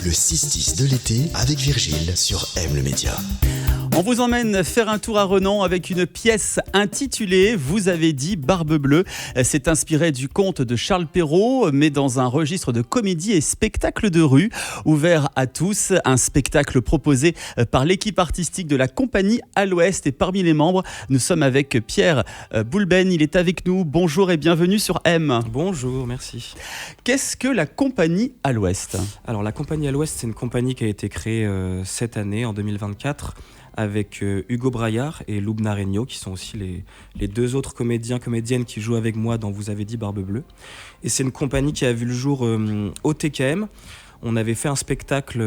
Le 6-10 de l'été avec Virgile sur M le Média. On vous emmène faire un tour à Renan avec une pièce intitulée « Vous avez dit Barbe Bleue ». C'est inspiré du conte de Charles Perrault, mais dans un registre de comédie et spectacle de rue, ouvert à tous. Un spectacle proposé par l'équipe artistique de la compagnie à l'Ouest. Et parmi les membres, nous sommes avec Pierre Boulben. Il est avec nous. Bonjour et bienvenue sur M. Bonjour, merci. Qu'est-ce que la compagnie à l'Ouest ? Alors la compagnie à l'Ouest, c'est une compagnie qui a été créée cette année, en 2024, avec Hugo Braillard et Loubna Regnault, qui sont aussi les deux autres comédiennes qui jouent avec moi dans Vous avez dit Barbe Bleue. Et c'est une compagnie qui a vu le jour au TKM. On avait fait un spectacle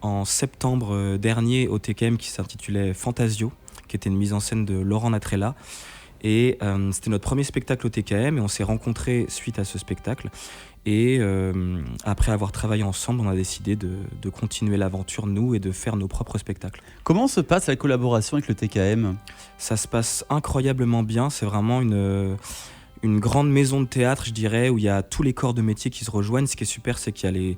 en septembre dernier au TKM qui s'intitulait Fantasio, qui était une mise en scène de Laurent Natrella. Et c'était notre premier spectacle au TKM et on s'est rencontrés suite à ce spectacle. Et après avoir travaillé ensemble, on a décidé de continuer l'aventure, nous, et de faire nos propres spectacles. Comment se passe la collaboration avec le TKM ? Ça se passe incroyablement bien. C'est vraiment une grande maison de théâtre, je dirais, où il y a tous les corps de métier qui se rejoignent. Ce qui est super, c'est qu'il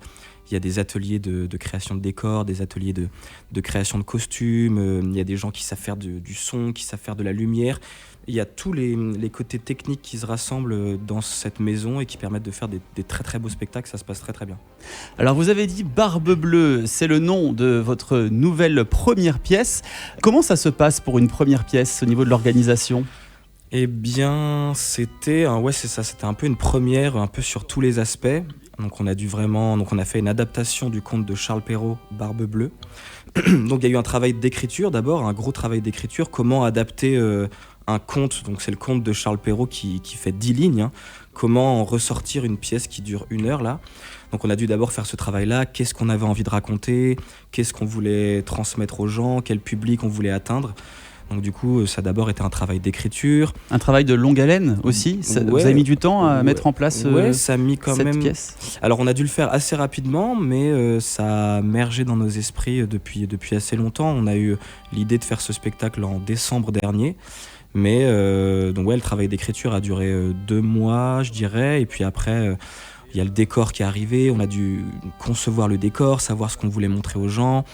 y a des ateliers de création de décors, des ateliers de création de costumes, il y a des gens qui savent faire du son, qui savent faire de la lumière. Il y a tous les côtés techniques qui se rassemblent dans cette maison et qui permettent de faire des très très beaux spectacles. Ça se passe très très bien. Alors vous avez dit Barbe Bleue, c'est le nom de votre nouvelle première pièce. Comment ça se passe pour une première pièce au niveau de l'organisation ? Eh bien, c'était un peu une première, un peu sur tous les aspects. Donc on a fait une adaptation du conte de Charles Perrault, Barbe Bleue. Donc il y a eu un travail d'écriture d'abord, un gros travail d'écriture. Comment adapter un conte, donc c'est le conte de Charles Perrault qui fait 10 lignes. Hein. Comment en ressortir une pièce qui dure 1 heure là. Donc on a dû d'abord faire ce travail-là. Qu'est-ce qu'on avait envie de raconter ? Qu'est-ce qu'on voulait transmettre aux gens ? Quel public on voulait atteindre ? Donc du coup, ça a d'abord été un travail d'écriture. Un travail de longue haleine aussi. Vous avez mis du temps à mettre en place ça a mis quand cette même... pièce. Alors on a dû le faire assez rapidement, mais ça a mergé dans nos esprits depuis assez longtemps. On a eu l'idée de faire ce spectacle en décembre dernier. Mais le travail d'écriture a duré 2 mois, je dirais. Et puis après... il y a le décor qui est arrivé, on a dû concevoir le décor, savoir ce qu'on voulait montrer aux gens,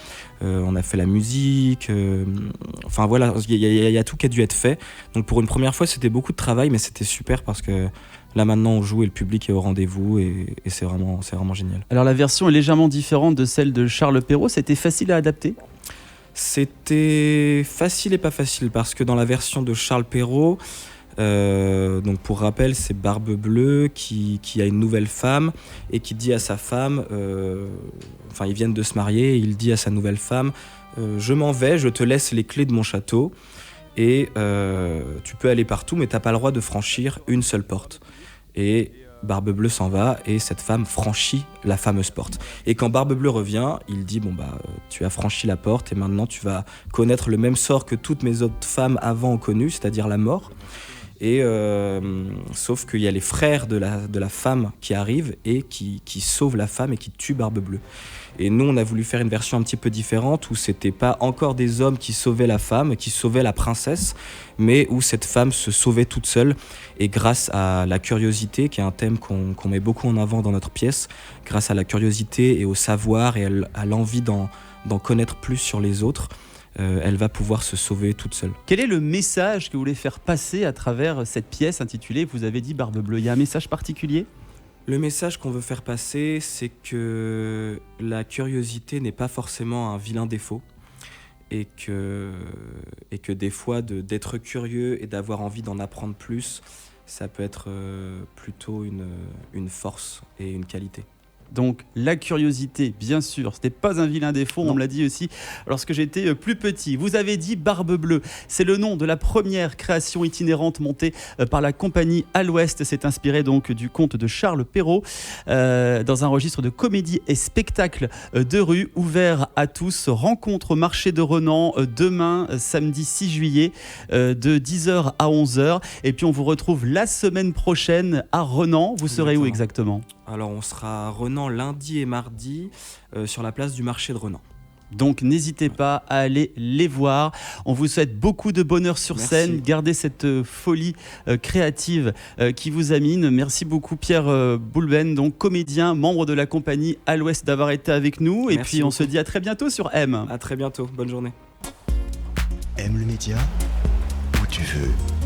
on a fait la musique, il y a tout qui a dû être fait. Donc pour une première fois, c'était beaucoup de travail, mais c'était super parce que là maintenant on joue et le public est au rendez-vous et c'est vraiment génial. Alors la version est légèrement différente de celle de Charles Perrault, c'était facile à adapter ? C'était facile et pas facile parce que dans la version de Charles Perrault, donc pour rappel, c'est Barbe Bleue qui a une nouvelle femme et qui dit à sa femme, ils viennent de se marier, et il dit à sa nouvelle femme, je m'en vais, je te laisse les clés de mon château et tu peux aller partout mais t'as pas le droit de franchir une seule porte. Et Barbe Bleue s'en va et cette femme franchit la fameuse porte. Et quand Barbe Bleue revient, il dit tu as franchi la porte et maintenant tu vas connaître le même sort que toutes mes autres femmes avant ont connu, c'est-à-dire la mort. Et sauf qu'il y a les frères de la femme qui arrivent et qui sauvent la femme et qui tuent Barbe Bleue. Et nous, on a voulu faire une version un petit peu différente où c'était pas encore des hommes qui sauvaient la femme, qui sauvaient la princesse, mais où cette femme se sauvait toute seule. Et grâce à la curiosité, qui est un thème qu'on met beaucoup en avant dans notre pièce, grâce à la curiosité et au savoir et à l'envie d'en connaître plus sur les autres, elle va pouvoir se sauver toute seule. Quel est le message que vous voulez faire passer à travers cette pièce intitulée « Vous avez dit Barbe Bleue » ? Il y a un message particulier ? Le message qu'on veut faire passer, c'est que la curiosité n'est pas forcément un vilain défaut et que des fois, d'être curieux et d'avoir envie d'en apprendre plus, ça peut être plutôt une force et une qualité. Donc la curiosité, bien sûr, ce n'est pas un vilain défaut, on me l'a dit aussi lorsque j'étais plus petit. Vous avez dit Barbe Bleue, c'est le nom de la première création itinérante montée par la compagnie à l'Ouest. C'est inspiré donc du conte de Charles Perrault dans un registre de comédie et spectacle de rue ouvert à tous. Rencontre au marché de Renan demain, samedi 6 juillet, de 10h à 11h. Et puis on vous retrouve la semaine prochaine à Renan. Vous serez où exactement ? Alors on sera à Renan lundi et mardi sur la place du marché de Renan. Donc n'hésitez pas à aller les voir. On vous souhaite beaucoup de bonheur sur scène. Gardez cette folie créative qui vous anime. Merci beaucoup Pierre Boulben, donc comédien, membre de la compagnie À l'Ouest, d'avoir été avec nous. Et puis on se dit à très bientôt sur M. À très bientôt, bonne journée. M le média, où tu veux.